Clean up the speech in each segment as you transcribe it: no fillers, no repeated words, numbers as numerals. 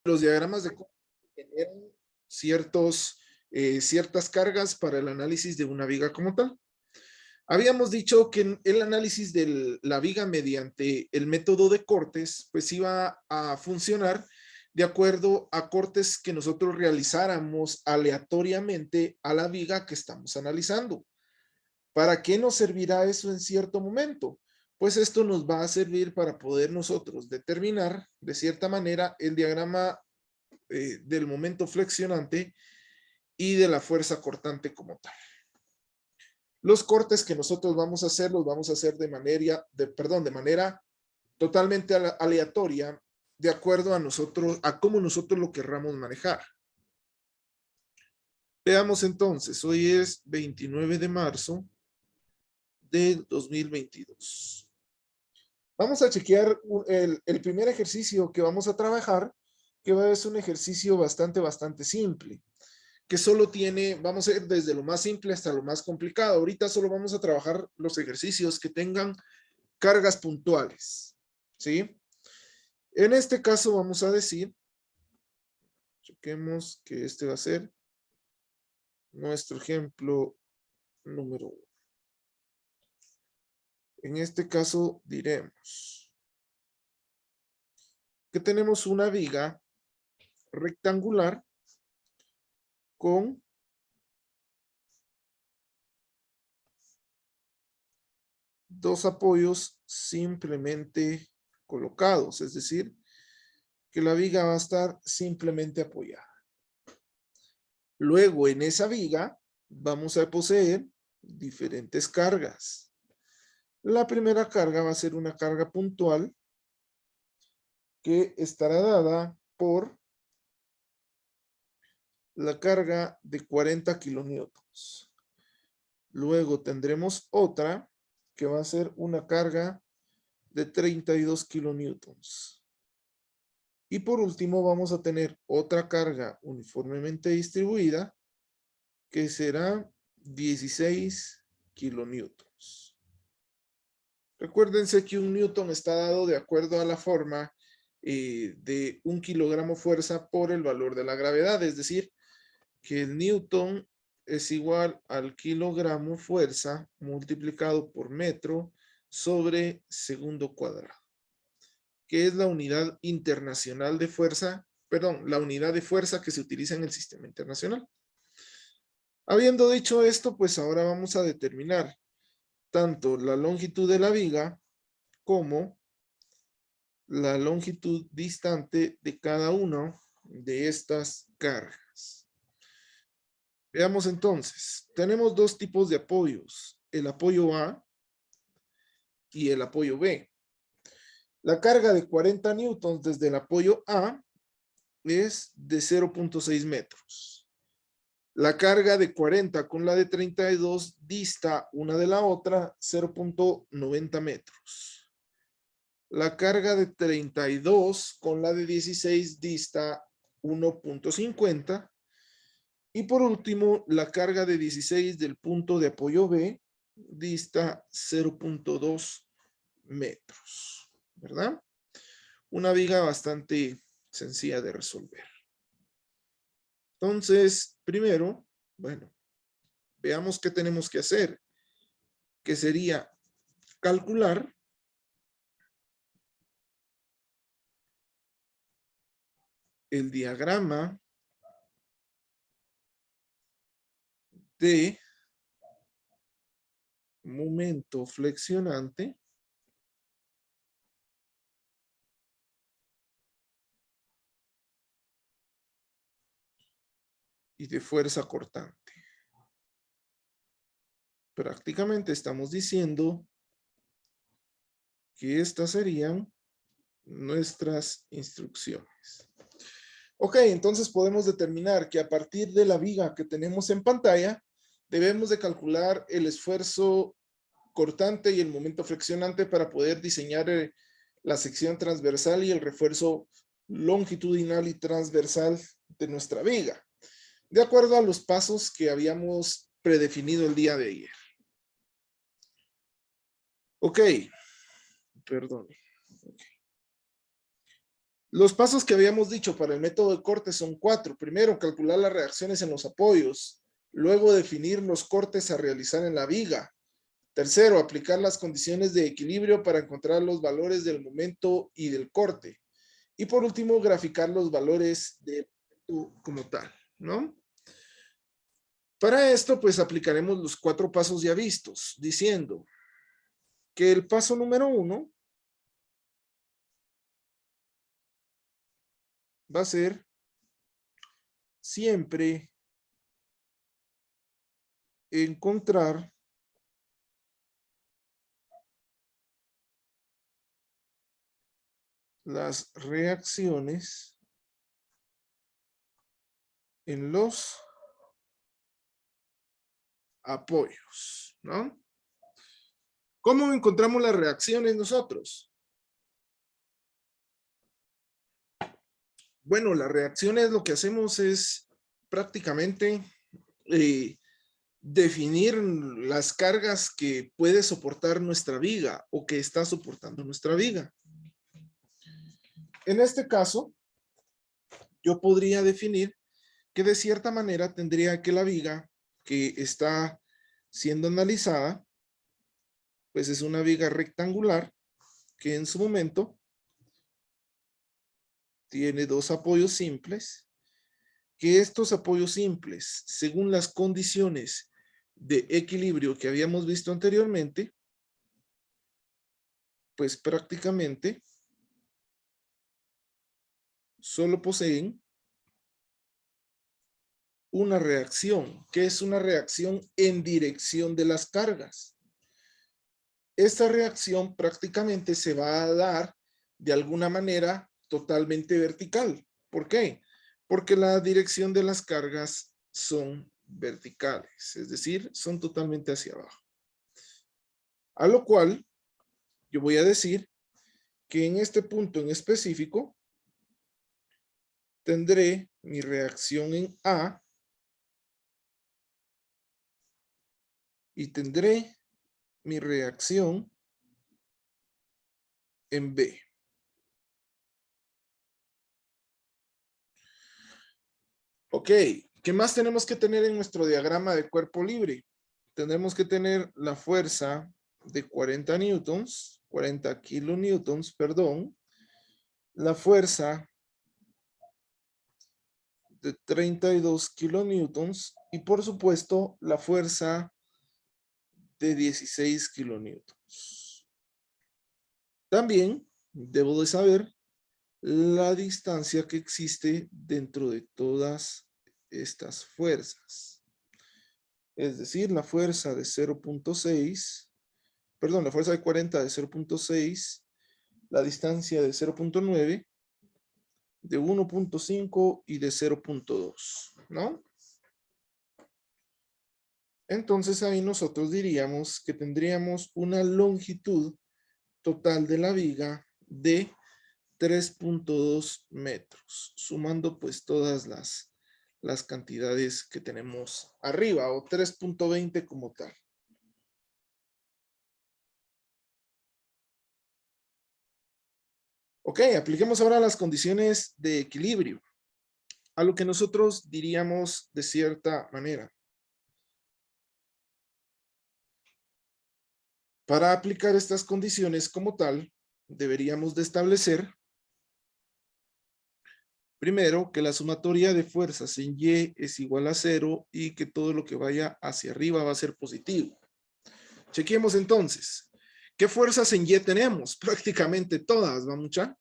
los diagramas de corte generan ciertas cargas para el análisis de una viga como tal. Habíamos dicho que el análisis de la viga mediante el método de cortes, pues iba a funcionar de acuerdo a cortes que nosotros realizáramos aleatoriamente a la viga que estamos analizando. ¿Para qué nos servirá eso en cierto momento? Pues esto nos va a servir para poder nosotros determinar de cierta manera el diagrama del momento flexionante y de la fuerza cortante como tal. Los cortes que nosotros vamos a hacer, los vamos a hacer de manera totalmente aleatoria, de acuerdo a cómo nosotros lo querramos manejar. Veamos entonces, hoy es 29 de marzo del 2022. Vamos a chequear el primer ejercicio que vamos a trabajar, que es un ejercicio bastante simple, que solo tiene, vamos a ir desde lo más simple hasta lo más complicado. Ahorita solo vamos a trabajar los ejercicios que tengan cargas puntuales, ¿sí? En este caso vamos a decir, chequemos que este va a ser nuestro ejemplo número 1. En este caso diremos que tenemos una viga rectangular con dos apoyos simplemente colocados, es decir, que la viga va a estar simplemente apoyada. Luego en esa viga vamos a poseer diferentes cargas. La primera carga va a ser una carga puntual que estará dada por la carga de 40 kilonewtons. Luego tendremos otra que va a ser una carga de 32 kilonewtons. Y por último vamos a tener otra carga uniformemente distribuida que será 16 kilonewtons. Recuérdense que un newton está dado de acuerdo a la forma de 1 kilogramo fuerza por el valor de la gravedad, es decir, que el newton es igual al kilogramo fuerza multiplicado por metro sobre segundo cuadrado, que es la unidad internacional de fuerza, perdón, la unidad de fuerza que se utiliza en el sistema internacional. Habiendo dicho esto, pues ahora vamos a determinar tanto la longitud de la viga como la longitud distante de cada una de estas cargas. Veamos entonces, tenemos dos tipos de apoyos, el apoyo A y el apoyo B. La carga de 40 newtons desde el apoyo A es de 0.6 metros. La carga de 40 con la de 32 dista una de la otra 0.90 metros. La carga de 32 con la de 16 dista 1.50. Y por último, la carga de 16 del punto de apoyo B dista 0.2 metros, ¿verdad? Una viga bastante sencilla de resolver. Entonces, primero, bueno, veamos qué tenemos que hacer, que sería calcular el diagrama de momento flexionante y de fuerza cortante. Prácticamente estamos diciendo que estas serían nuestras instrucciones. Ok, entonces podemos determinar que a partir de la viga que tenemos en pantalla, debemos de calcular el esfuerzo cortante y el momento flexionante para poder diseñar la sección transversal y el refuerzo longitudinal y transversal de nuestra viga, de acuerdo a los pasos que habíamos predefinido el día de ayer. Ok, perdón. Okay. Los pasos que habíamos dicho para el método de corte son 4. Primero, calcular las reacciones en los apoyos. Luego, definir los cortes a realizar en la viga. Tercero, aplicar las condiciones de equilibrio para encontrar los valores del momento y del corte. Y por último, graficar los valores del momento como tal, ¿no? Para esto, pues aplicaremos los 4 pasos ya vistos, diciendo que el paso número 1 va a ser siempre encontrar las reacciones en los apoyos, ¿no? ¿Cómo encontramos las reacciones nosotros? Bueno, las reacciones lo que hacemos es prácticamente definir las cargas que puede soportar nuestra viga o que está soportando nuestra viga. En este caso, yo podría definir que de cierta manera tendría que la viga que está siendo analizada, pues es una viga rectangular que en su momento tiene 2 apoyos simples, que estos apoyos simples, según las condiciones de equilibrio que habíamos visto anteriormente, pues prácticamente solo poseen una reacción, que es una reacción en dirección de las cargas. Esta reacción prácticamente se va a dar de alguna manera totalmente vertical. ¿Por qué? Porque la dirección de las cargas son verticales, es decir, son totalmente hacia abajo. A lo cual yo voy a decir que en este punto en específico tendré mi reacción en A y tendré mi reacción en B. Ok, ¿qué más tenemos que tener en nuestro diagrama de cuerpo libre? Tendremos que tener la fuerza de 40 newtons, 40 kilonewtons, perdón, la fuerza de 32 kilonewtons y por supuesto la fuerza de 16 kilonewtons. También debo de saber la distancia que existe dentro de todas estas fuerzas. Es decir, la fuerza de 0.6, perdón, la fuerza de 40 de 0.6, la distancia de 0.9, de 1.5 y de 0.2, ¿no? Entonces ahí nosotros diríamos que tendríamos una longitud total de la viga de 3.2 metros, sumando pues todas las cantidades que tenemos arriba, o 3.20 como tal. Ok, apliquemos ahora las condiciones de equilibrio, a lo que nosotros diríamos de cierta manera. Para aplicar estas condiciones como tal, deberíamos de establecer primero que la sumatoria de fuerzas en Y es igual a 0 y que todo lo que vaya hacia arriba va a ser positivo. Chequemos entonces. ¿Qué fuerzas en Y tenemos? Prácticamente todas, ¿va mucha?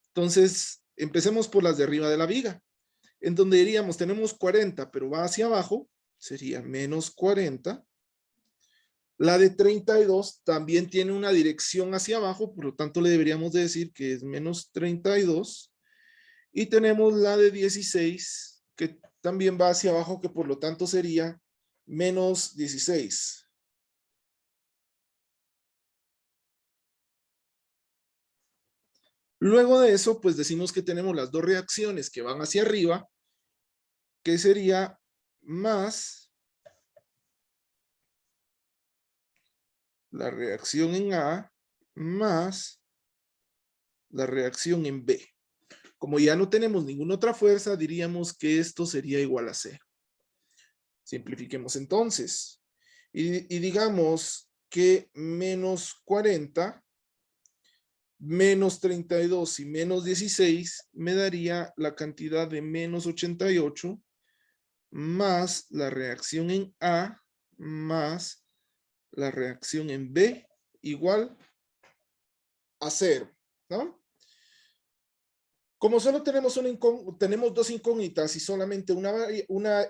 Entonces, empecemos por las de arriba de la viga. En donde diríamos, tenemos 40, pero va hacia abajo, sería menos 40. La de 32 también tiene una dirección hacia abajo, por lo tanto le deberíamos de decir que es menos 32. Y tenemos la de 16, que también va hacia abajo, que por lo tanto sería menos 16. Luego de eso, pues decimos que tenemos las dos reacciones que van hacia arriba, que sería más la reacción en A más la reacción en B. Como ya no tenemos ninguna otra fuerza, diríamos que esto sería igual a 0. Simplifiquemos entonces. Y digamos que menos 40, menos 32 y menos 16 me daría la cantidad de menos 88 más la reacción en A más la reacción en B igual a 0, ¿no? Como solo tenemos dos incógnitas y solamente una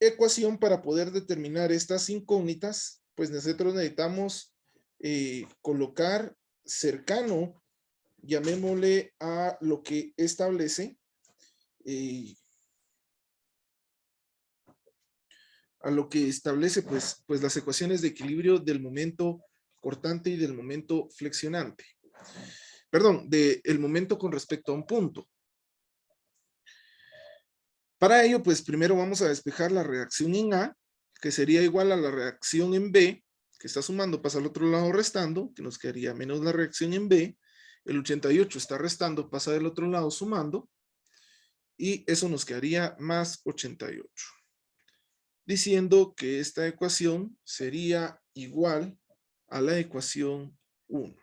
ecuación para poder determinar estas incógnitas, pues nosotros necesitamos colocar cercano, llamémosle a lo que establece pues las ecuaciones de equilibrio del momento cortante y del momento flexionante. Perdón, del momento con respecto a un punto. Para ello, pues primero vamos a despejar la reacción en A, que sería igual a la reacción en B, que está sumando, pasa al otro lado restando, que nos quedaría menos la reacción en B. El 88 está restando, pasa del otro lado sumando, y eso nos quedaría más 88. Diciendo que esta ecuación sería igual a la ecuación 1.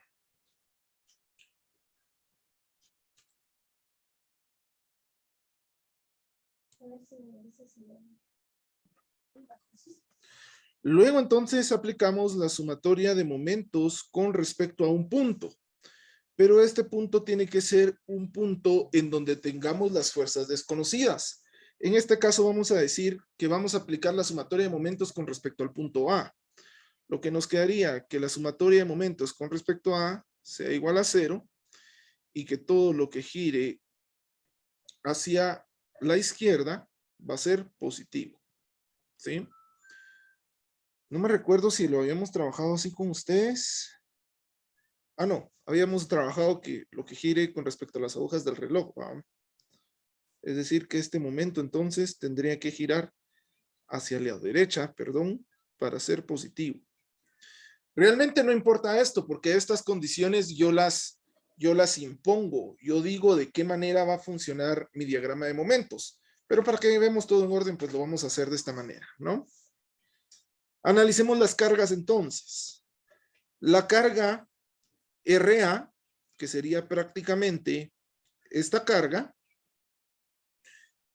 Luego entonces aplicamos la sumatoria de momentos con respecto a un punto. Pero este punto tiene que ser un punto en donde tengamos las fuerzas desconocidas. En este caso vamos a decir que vamos a aplicar la sumatoria de momentos con respecto al punto A. Lo que nos quedaría que la sumatoria de momentos con respecto a A sea igual a 0 y que todo lo que gire hacia la izquierda va a ser positivo. ¿Sí? No me recuerdo si lo habíamos trabajado así con ustedes. Ah, no. Habíamos trabajado que lo que gire con respecto a las agujas del reloj. ¿Va? Es decir, que este momento entonces tendría que girar hacia la derecha, perdón, para ser positivo. Realmente no importa esto, porque estas condiciones yo las impongo. Yo digo de qué manera va a funcionar mi diagrama de momentos. Pero para que veamos todo en orden, pues lo vamos a hacer de esta manera, ¿no? Analicemos las cargas entonces. La carga RA, que sería prácticamente esta carga,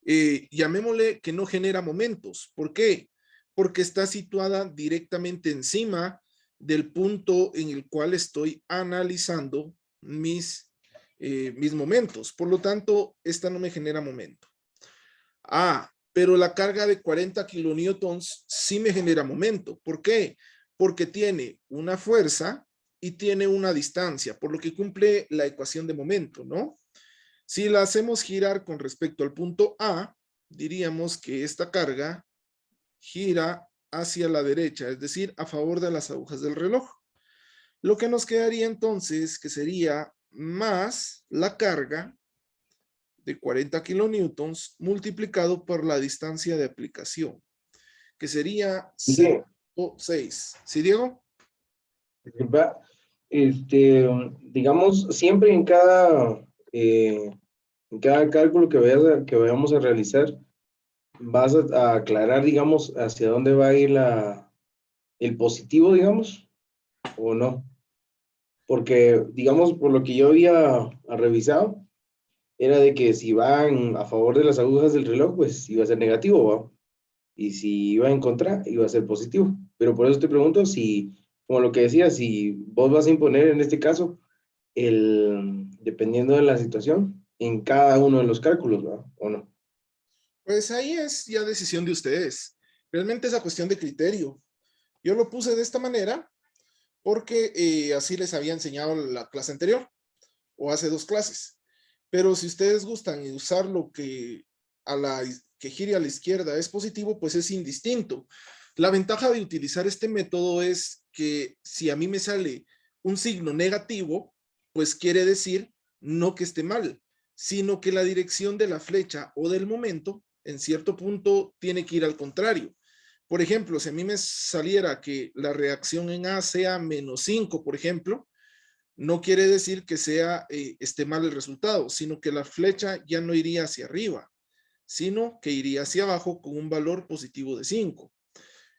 llamémosle que no genera momentos. ¿Por qué? Porque está situada directamente encima del punto en el cual estoy analizando mis momentos. Por lo tanto, esta no me genera momento. Pero la carga de 40 kilonewtons sí me genera momento. ¿Por qué? Porque tiene una fuerza y tiene una distancia, por lo que cumple la ecuación de momento, ¿no? Si la hacemos girar con respecto al punto A, diríamos que esta carga gira hacia la derecha, es decir, a favor de las agujas del reloj. Lo que nos quedaría entonces, que sería más la carga de 40 kilonewtons multiplicado por la distancia de aplicación, que sería 0.6. ¿Sí, Diego? Digamos, siempre en cada cálculo que vayamos a realizar, vas a aclarar, digamos, hacia dónde va a ir el positivo, digamos, o no. Porque, digamos, por lo que yo había revisado, era de que si van a favor de las agujas del reloj, pues iba a ser negativo, ¿va? Y si iba en contra, iba a ser positivo. Pero por eso te pregunto si, como lo que decía, si vos vas a imponer en este caso, dependiendo de la situación, en cada uno de los cálculos, ¿va? ¿O no? Pues ahí es ya decisión de ustedes. Realmente es a cuestión de criterio. Yo lo puse de esta manera porque así les había enseñado la clase anterior o hace 2 clases. Pero si ustedes gustan y usar lo que que gire a la izquierda es positivo, pues es indistinto. La ventaja de utilizar este método es que si a mí me sale un signo negativo, pues quiere decir no que esté mal, sino que la dirección de la flecha o del momento en cierto punto tiene que ir al contrario. Por ejemplo, si a mí me saliera que la reacción en A sea -5, por ejemplo, no quiere decir que esté mal el resultado, sino que la flecha ya no iría hacia arriba, sino que iría hacia abajo con un valor positivo de 5.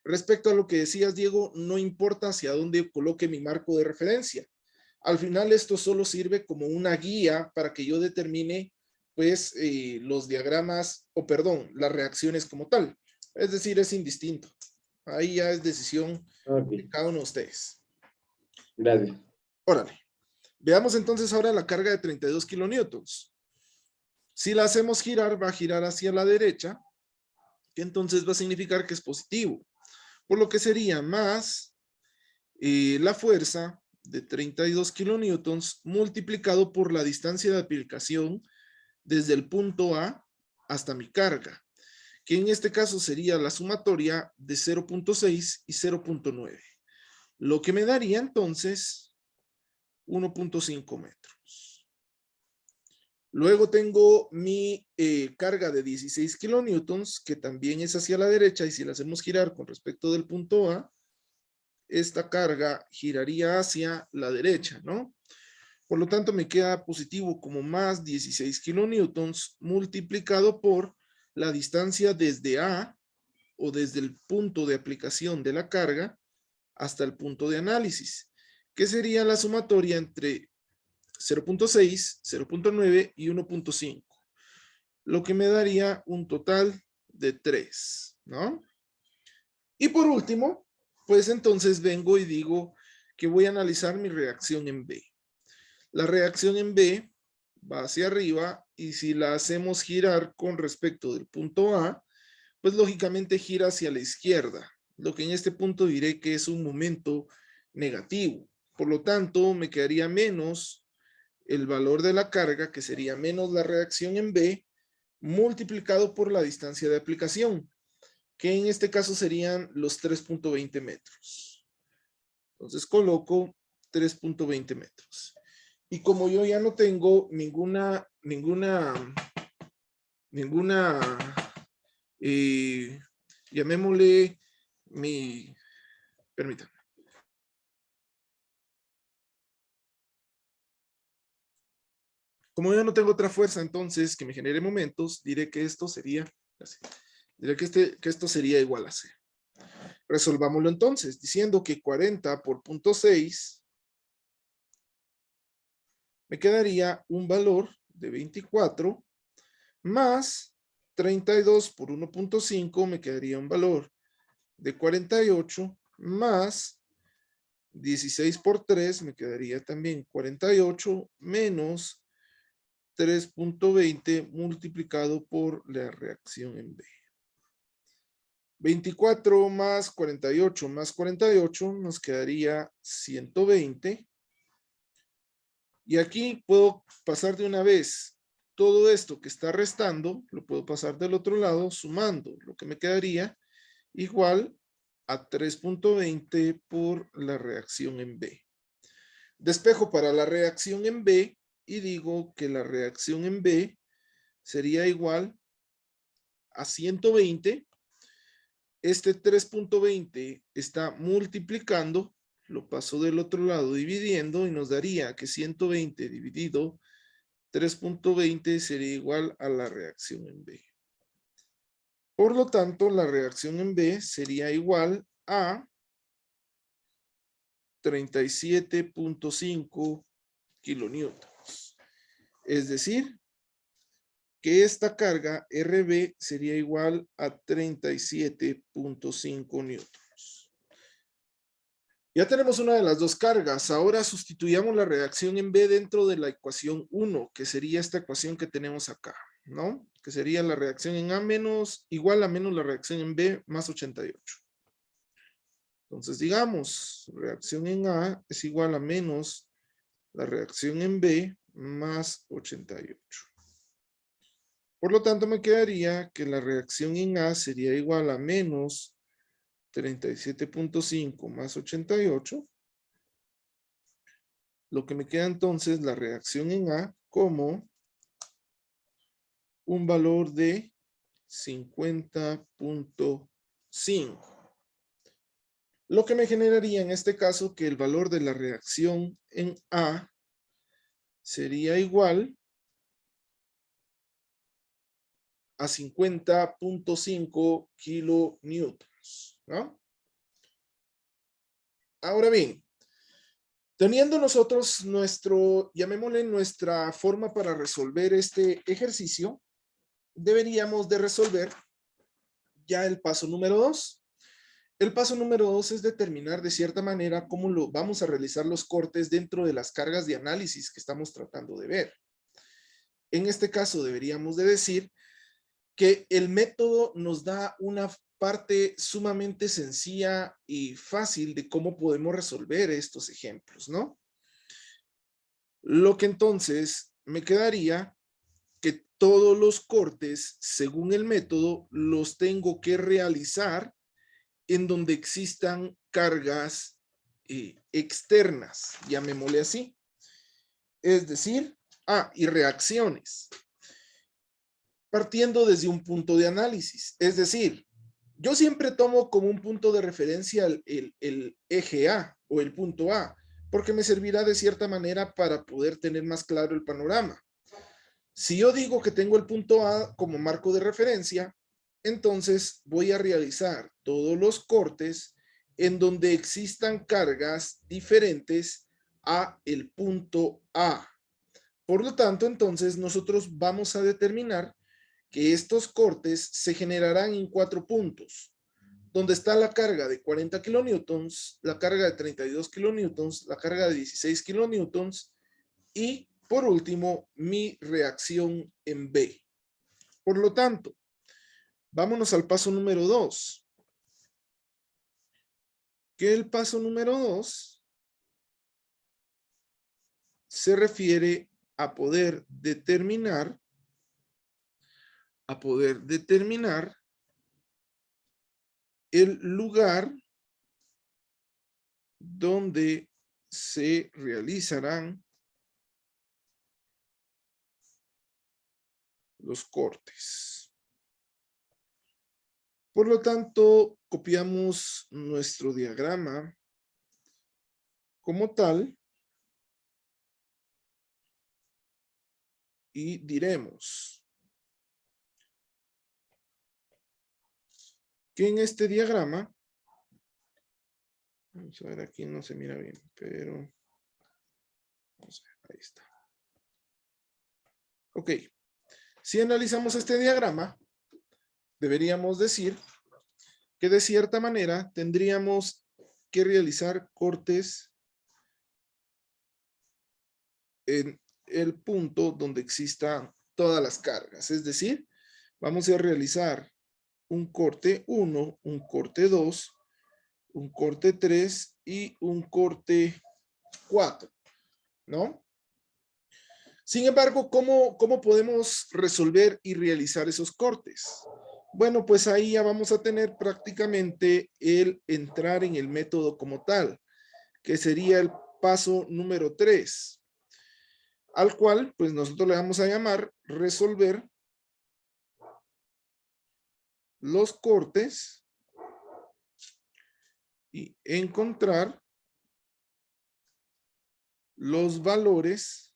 Respecto a lo que decías, Diego, no importa hacia dónde coloque mi marco de referencia. Al final esto solo sirve como una guía para que yo determine pues los diagramas, o perdón, las reacciones como tal. Es decir, es indistinto. Ahí ya es decisión de Ok, cada uno de ustedes. gracias. Órale. Veamos entonces ahora la carga de 32 kilonewtons. Si la hacemos girar, va a girar hacia la derecha, que entonces va a significar que es positivo. Por lo que sería más la fuerza de 32 kilonewtons multiplicado por la distancia de aplicación desde el punto A hasta mi carga, que en este caso sería la sumatoria de 0.6 y 0.9, lo que me daría entonces 1.5 metros. Luego tengo mi carga de 16 kilonewtons, que también es hacia la derecha, y si la hacemos girar con respecto del punto A, esta carga giraría hacia la derecha, ¿no? Por lo tanto, me queda positivo como más 16 kilonewtons multiplicado por la distancia desde A o desde el punto de aplicación de la carga hasta el punto de análisis, que sería la sumatoria entre 0.6, 0.9 y 1.5, lo que me daría un total de 3, ¿no? Y por último, pues entonces vengo y digo que voy a analizar mi reacción en B. La reacción en B va hacia arriba y si la hacemos girar con respecto del punto A, pues lógicamente gira hacia la izquierda, lo que en este punto diré que es un momento negativo. Por lo tanto, me quedaría menos el valor de la carga, que sería menos la reacción en B, multiplicado por la distancia de aplicación, que en este caso serían los 3.20 metros. Entonces coloco 3.20 metros. Y como yo ya no tengo ninguna, llamémosle permítanme. Como yo no tengo otra fuerza entonces que me genere momentos, diré que esto sería, diré que esto sería igual a 0. Resolvámoslo entonces, diciendo que 40 por 0.6 me quedaría un valor de 24 más 32 por 1.5 me quedaría un valor de 48 más 16 por 3 me quedaría también 48 menos 3.20 multiplicado por la reacción en B. 24 más 48 más 48 nos quedaría 120. Y aquí puedo pasar de una vez todo esto que está restando, lo puedo pasar del otro lado sumando, lo que me quedaría igual a 3.20 por la reacción en B. Despejo para la reacción en B y digo que la reacción en B sería igual a 120. Este 3.20 está multiplicando, lo paso del otro lado dividiendo y nos daría que 120 dividido 3.20 sería igual a la reacción en B. Por lo tanto, la reacción en B sería igual a 37.5 kilonewtons. Es decir, que esta carga RB sería igual a 37.5 newtons. Ya tenemos una de las dos cargas. Ahora sustituyamos la reacción en B dentro de la ecuación 1, que sería esta ecuación que tenemos acá, ¿no? Que sería la reacción en A menos, igual a menos la reacción en B más 88. Entonces digamos, reacción en A es igual a menos la reacción en B más 88. Por lo tanto, me quedaría que la reacción en A sería igual a menos 37.5 más 88. Lo que me queda entonces la reacción en A como un valor de 50.5. Lo que me generaría en este caso que el valor de la reacción en A sería igual a 50.5 kilonewtons, ¿no? Ahora bien, teniendo nosotros llamémosle nuestra forma para resolver este ejercicio, deberíamos de resolver ya el paso número 2. El paso número 2 es determinar de cierta manera cómo vamos a realizar los cortes dentro de las cargas de análisis que estamos tratando de ver. En este caso deberíamos de decir que el método nos da una parte sumamente sencilla y fácil de cómo podemos resolver estos ejemplos, ¿no? Lo que entonces me quedaría que todos los cortes, según el método, los tengo que realizar en donde existan cargas externas, llamémosle así. Es decir, y reacciones. Partiendo desde un punto de análisis. Es decir, yo siempre tomo como un punto de referencia el eje A o el punto A, porque me servirá de cierta manera para poder tener más claro el panorama. Si yo digo que tengo el punto A como marco de referencia, entonces voy a realizar todos los cortes en donde existan cargas diferentes a el punto A. Por lo tanto, entonces nosotros vamos a determinar que estos cortes se generarán en 4 puntos, donde está la carga de 40 kilonewtons, la carga de 32 kilonewtons, la carga de 16 kilonewtons y, por último, mi reacción en B. Por lo tanto, vámonos al paso número 2. Que el paso número 2 se refiere a poder determinar el lugar donde se realizarán los cortes. Por lo tanto, copiamos nuestro diagrama como tal y diremos que en este diagrama, vamos a ver, aquí no se mira bien, pero vamos a ver, ahí está. Ok, si analizamos este diagrama, deberíamos decir que de cierta manera tendríamos que realizar cortes en el punto donde existan todas las cargas. Es decir, vamos a realizar un corte 1, un corte 2, un corte 3 y un corte 4, ¿no? Sin embargo, ¿cómo podemos resolver y realizar esos cortes? Bueno, pues ahí ya vamos a tener prácticamente el entrar en el método como tal, que sería el paso número 3, al cual pues nosotros le vamos a llamar resolver los cortes y encontrar los valores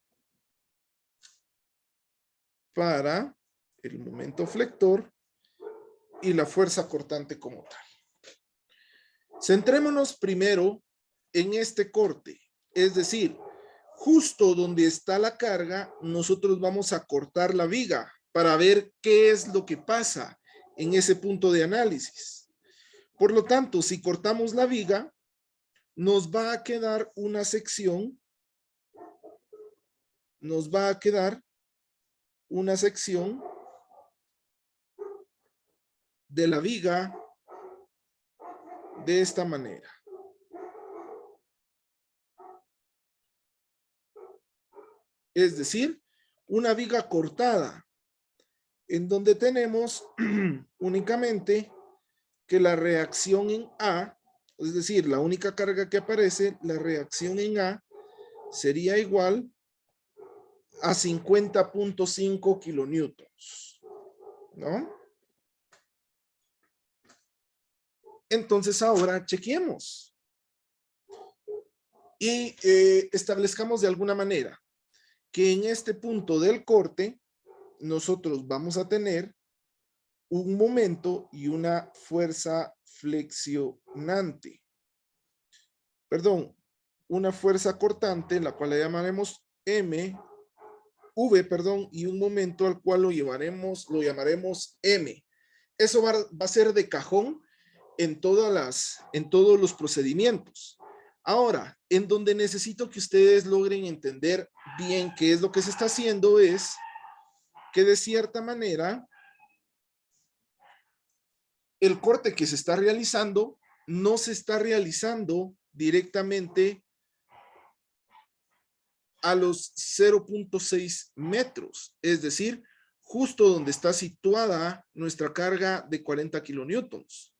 para el momento flector y la fuerza cortante como tal. Centrémonos primero en este corte, es decir, justo donde está la carga, nosotros vamos a cortar la viga para ver qué es lo que pasa en ese punto de análisis. Por lo tanto, si cortamos la viga, nos va a quedar una sección, de la viga de esta manera. Es decir, una viga cortada, en donde tenemos únicamente que la reacción en A, es decir, la única carga que aparece, la reacción en A, sería igual a 50.5 kilonewtons, ¿no? Entonces ahora chequeemos y establezcamos de alguna manera que en este punto del corte nosotros vamos a tener un momento y una fuerza flexionante. Perdón, una fuerza cortante, la cual le llamaremos V, perdón, y un momento al cual lo llamaremos M. Eso va a ser de cajón en todos los procedimientos. Ahora, en donde necesito que ustedes logren entender bien qué es lo que se está haciendo es que de cierta manera el corte que se está realizando no se está realizando directamente a los 0.6 metros, es decir, justo donde está situada nuestra carga de 40 kilonewtons,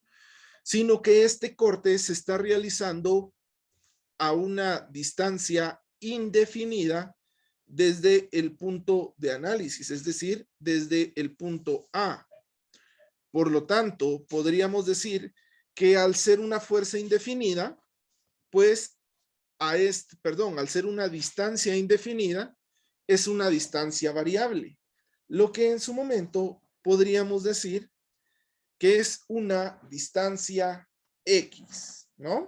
sino que este corte se está realizando a una distancia indefinida desde el punto de análisis, es decir, desde el punto A. Por lo tanto, podríamos decir que al ser una fuerza indefinida, pues al ser una distancia indefinida, es una distancia variable, lo que en su momento podríamos decir que es una distancia X, ¿no?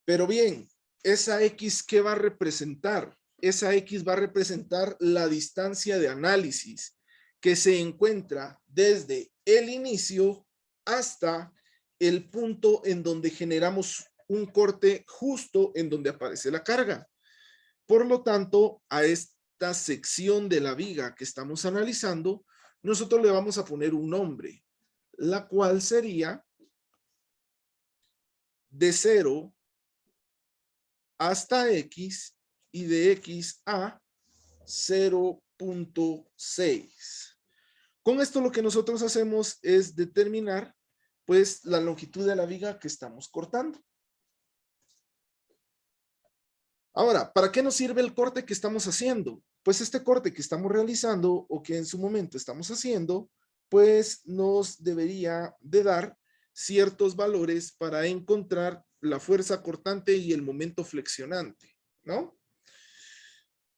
Pero bien, esa X, ¿qué va a representar? Esa X va a representar la distancia de análisis que se encuentra desde el inicio hasta el punto en donde generamos un corte justo en donde aparece la carga. Por lo tanto, a esta sección de la viga que estamos analizando, nosotros le vamos a poner un nombre, la cual sería de 0 hasta X y de X a 0.6. Con esto lo que nosotros hacemos es determinar pues la longitud de la viga que estamos cortando. Ahora, ¿para qué nos sirve el corte que estamos haciendo? Pues este corte que estamos realizando o que en su momento estamos haciendo, pues nos debería de dar ciertos valores para encontrar la fuerza cortante y el momento flexionante, ¿no?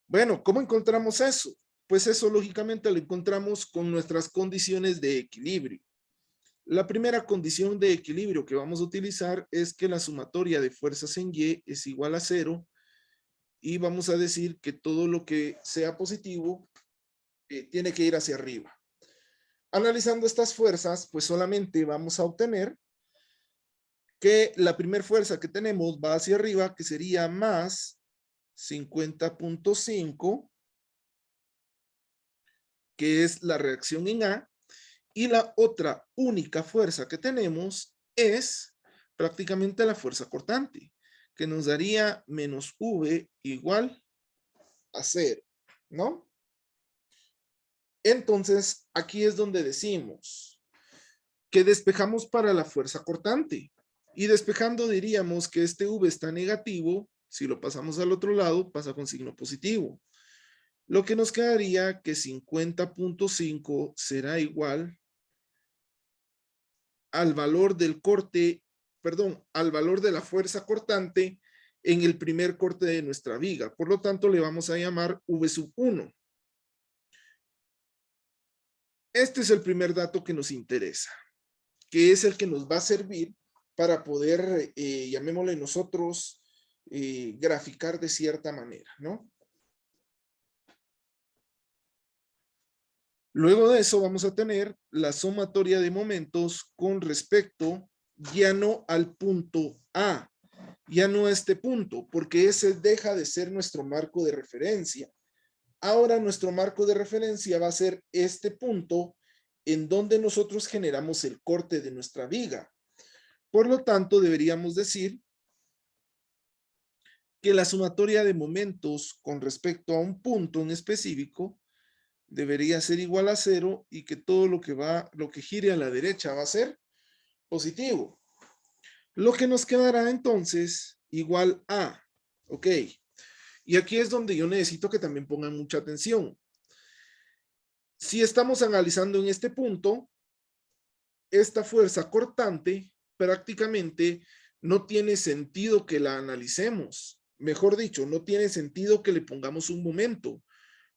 Bueno, ¿cómo encontramos eso? Pues eso lógicamente lo encontramos con nuestras condiciones de equilibrio. La primera condición de equilibrio que vamos a utilizar es que la sumatoria de fuerzas en Y es igual a 0 y vamos a decir que todo lo que sea positivo tiene que ir hacia arriba. Analizando estas fuerzas, pues solamente vamos a obtener que la primera fuerza que tenemos va hacia arriba, que sería más 50.5, que es la reacción en A, y la otra única fuerza que tenemos es prácticamente la fuerza cortante, que nos daría menos V igual a 0, ¿no? Entonces, aquí es donde decimos que despejamos para la fuerza cortante. Y despejando diríamos que este V está negativo, si lo pasamos al otro lado, pasa con signo positivo. Lo que nos quedaría que 50.5 será igual al valor del corte, perdón, al valor de la fuerza cortante en el primer corte de nuestra viga. Por lo tanto, le vamos a llamar V sub 1. Este es el primer dato que nos interesa, que es el que nos va a servir para poder, llamémosle nosotros, graficar de cierta manera, ¿no? Luego de eso vamos a tener la sumatoria de momentos con respecto ya no al punto A, ya no a este punto, porque ese deja de ser nuestro marco de referencia. Ahora nuestro marco de referencia va a ser este punto en donde nosotros generamos el corte de nuestra viga. Por lo tanto, deberíamos decir que la sumatoria de momentos con respecto a un punto en específico debería ser igual a 0 y que todo lo que gire a la derecha va a ser positivo. Lo que nos quedará entonces igual a, ok. Y aquí es donde yo necesito que también pongan mucha atención. Si estamos analizando en este punto, esta fuerza cortante prácticamente no tiene sentido que la analicemos. mejor dicho, no tiene sentido que le pongamos un momento.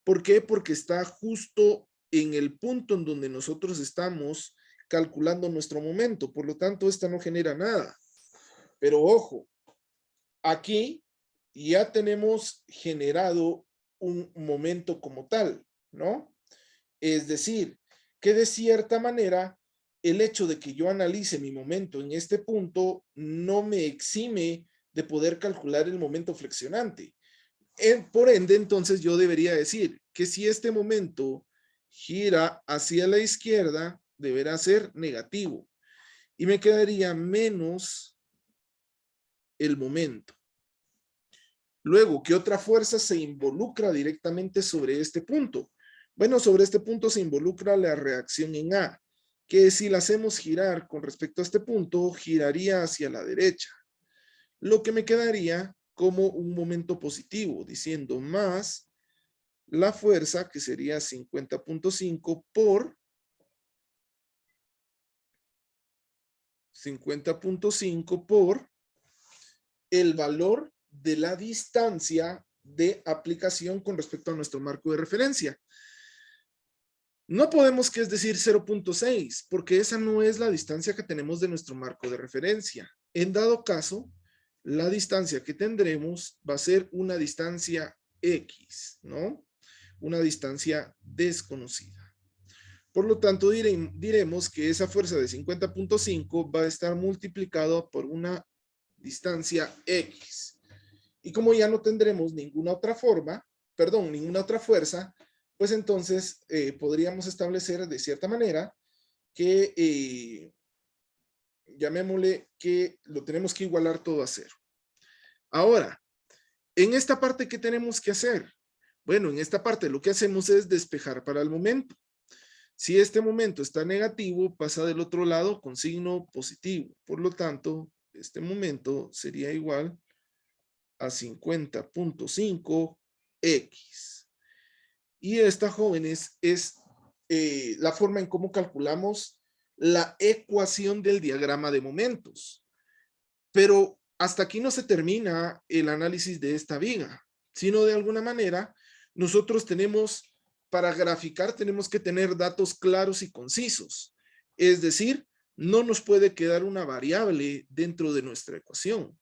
¿Por qué? Porque está justo en el punto en donde nosotros estamos calculando nuestro momento. Por lo tanto, esta no genera nada. Pero ojo, aquí ya tenemos generado un momento como tal, ¿no? Es decir, que de cierta manera, el hecho de que yo analice mi momento en este punto no me exime de poder calcular el momento flexionante. Por ende, entonces yo debería decir que si este momento gira hacia la izquierda, deberá ser negativo. Y me quedaría menos el momento. Luego, ¿qué otra fuerza se involucra directamente sobre este punto? Bueno, sobre este punto se involucra la reacción en A, que si la hacemos girar con respecto a este punto, giraría hacia la derecha. Lo que me quedaría como un momento positivo, diciendo más la fuerza, que sería 50.5 por 50.5 por el valor de la distancia de aplicación con respecto a nuestro marco de referencia. No podemos que es decir 0.6, porque esa no es la distancia que tenemos de nuestro marco de referencia. En dado caso, la distancia que tendremos va a ser una distancia X, ¿no? Una distancia desconocida. Por lo tanto, diremos que esa fuerza de 50.5 va a estar multiplicado por una distancia X. Y como ya no tendremos ninguna otra ninguna otra fuerza, pues entonces podríamos establecer de cierta manera que, llamémosle que lo tenemos que igualar todo a cero. Ahora, en esta parte, ¿qué tenemos que hacer? Bueno, en esta parte lo que hacemos es despejar para el momento. Si este momento está negativo, pasa del otro lado con signo positivo. Por lo tanto, este momento sería igual a 50.5 X. Y esta, jóvenes, es la forma en cómo calculamos la ecuación del diagrama de momentos. Pero hasta aquí no se termina el análisis de esta viga, sino de alguna manera nosotros tenemos, para graficar, tenemos que tener datos claros y concisos. Es decir, no nos puede quedar una variable dentro de nuestra ecuación.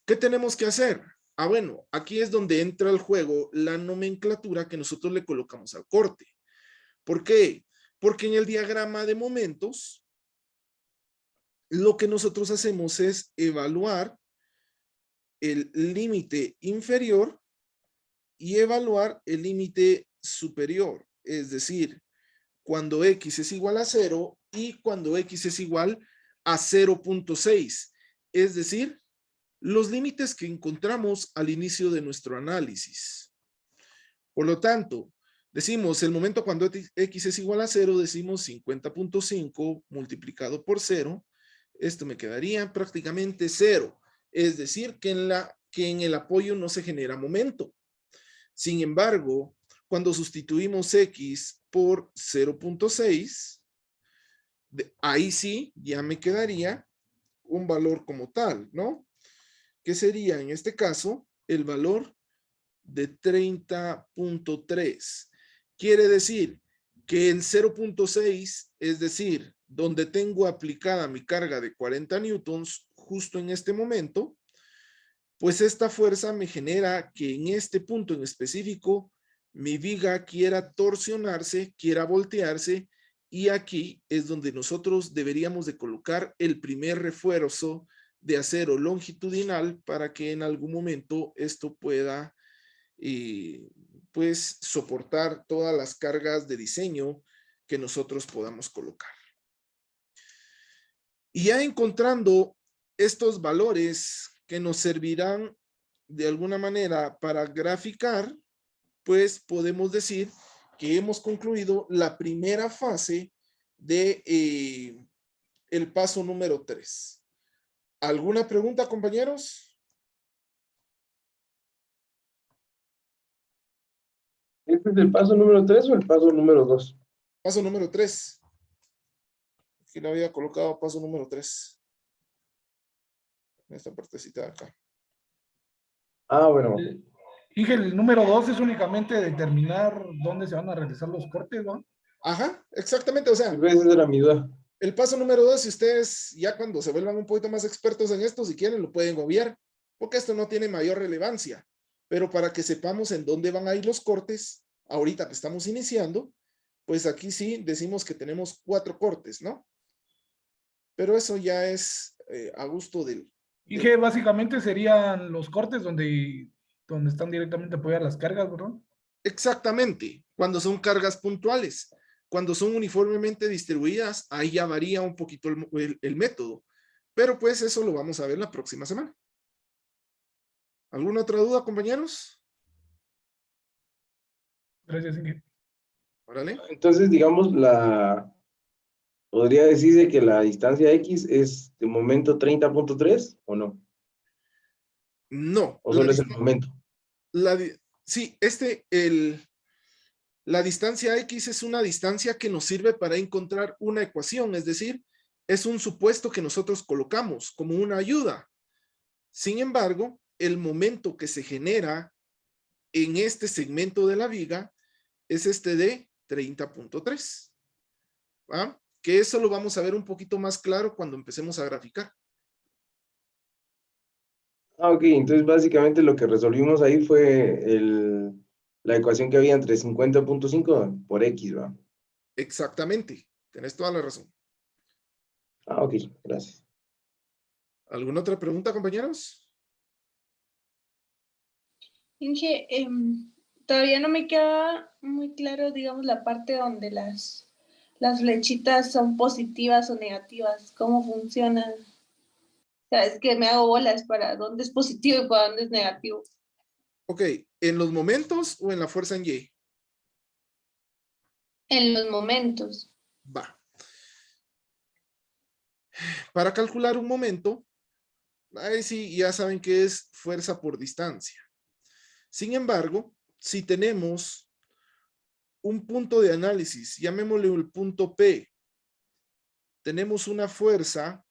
¿Qué tenemos que hacer? Bueno, aquí es donde entra el juego la nomenclatura que nosotros le colocamos al corte. ¿Por qué? Porque en el diagrama de momentos, lo que nosotros hacemos es evaluar el límite inferior y evaluar el límite superior. Es decir, cuando X es igual a 0 y cuando X es igual a 0.6. Es decir, los límites que encontramos al inicio de nuestro análisis. Por lo tanto, decimos el momento cuando X es igual a 0, decimos 50.5 multiplicado por 0. Esto me quedaría prácticamente 0. Es decir, que en el apoyo no se genera momento. Sin embargo, cuando sustituimos X por 0.6, ahí sí ya me quedaría un valor como tal, ¿no? Que sería en este caso el valor de 30.3. Quiere decir que el 0.6, es decir, donde tengo aplicada mi carga de 40 newtons justo en este momento, pues esta fuerza me genera que en este punto en específico mi viga quiera torsionarse, quiera voltearse, y aquí es donde nosotros deberíamos de colocar el primer refuerzo de acero longitudinal para que en algún momento esto pueda pues soportar todas las cargas de diseño que nosotros podamos colocar. Y ya encontrando estos valores que nos servirán de alguna manera para graficar, pues podemos decir que hemos concluido la primera fase de el paso número 3. ¿Alguna pregunta, compañeros? ¿Este es el paso número 3 o el paso número 2? Paso número 3. Aquí le había colocado paso número 3. En esta partecita de acá. Ah, bueno. Dije, el número 2 es únicamente determinar dónde se van a realizar los cortes, ¿no? Ajá, exactamente. O sea, Esa era mi duda. el paso número 2, si ustedes ya cuando se vuelvan un poquito más expertos en esto, si quieren, lo pueden obviar, porque esto no tiene mayor relevancia. Pero para que sepamos en dónde van a ir los cortes, ahorita que estamos iniciando, pues aquí sí decimos que tenemos 4 cortes, ¿no? Pero eso ya es a gusto del... Y que básicamente serían los cortes donde están directamente apoyadas las cargas, ¿verdad? Exactamente, cuando son cargas puntuales. Cuando son uniformemente distribuidas, ahí ya varía un poquito el método. Pero pues eso lo vamos a ver la próxima semana. ¿Alguna otra duda, compañeros? Gracias, Inge. Órale. Entonces, digamos, podría decirse que la distancia X es de momento 30.3 o no, No, o solo es el momento. sí, la distancia X es una distancia que nos sirve para encontrar una ecuación, es decir, es un supuesto que nosotros colocamos como una ayuda. Sin embargo, el momento que se genera en este segmento de la viga es este de 30.3. ¿Va? Que eso lo vamos a ver un poquito más claro cuando empecemos a graficar. Ah, ok, entonces básicamente lo que resolvimos ahí fue la ecuación que había entre 50.5 por X, ¿va? Exactamente, tenés toda la razón. Ah, ok, gracias. ¿Alguna otra pregunta, compañeros? Inge, todavía no me queda muy claro, digamos, la parte donde las flechitas son positivas o negativas, cómo funcionan. O sea, es que me hago bolas para dónde es positivo y para dónde es negativo. Ok, ¿en los momentos o en la fuerza en Y? En los momentos. Va. Para calcular un momento, ahí sí ya saben que es fuerza por distancia. Sin embargo, si tenemos un punto de análisis, llamémosle el punto P, tenemos una fuerza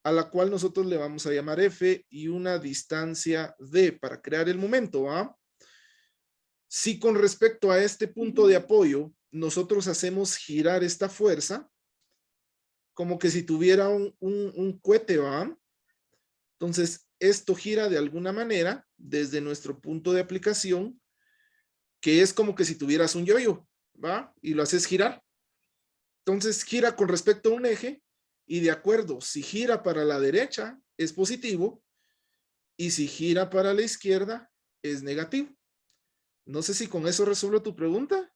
a la cual nosotros le vamos a llamar F y una distancia D para crear el momento, ¿va? Si con respecto a este punto de apoyo nosotros hacemos girar esta fuerza, como que si tuviera un cohete, ¿va? Entonces, esto gira de alguna manera desde nuestro punto de aplicación, que es como que si tuvieras un yoyo, ¿va? Y lo haces girar. Entonces, gira con respecto a un eje y de acuerdo, si gira para la derecha es positivo y si gira para la izquierda es negativo. No sé si con eso resuelvo tu pregunta.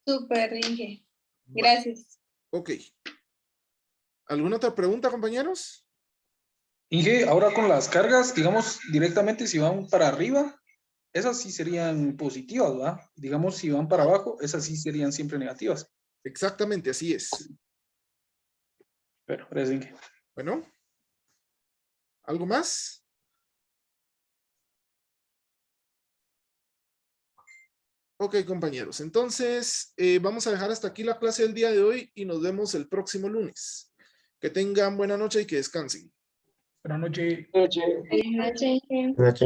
Súper, Inge. Gracias. Ok. ¿Alguna otra pregunta, compañeros? Inge, ahora con las cargas, digamos, directamente si van para arriba, esas sí serían positivas, ¿verdad? Digamos, si van para abajo, esas sí serían siempre negativas. Exactamente, así es. Pero, gracias, Inge. Bueno, ¿algo más? Ok, compañeros. Entonces, vamos a dejar hasta aquí la clase del día de hoy y nos vemos el próximo lunes. Que tengan buena noche y que descansen. Buenas noches. Noche. Buenas noches, Inge. Noche.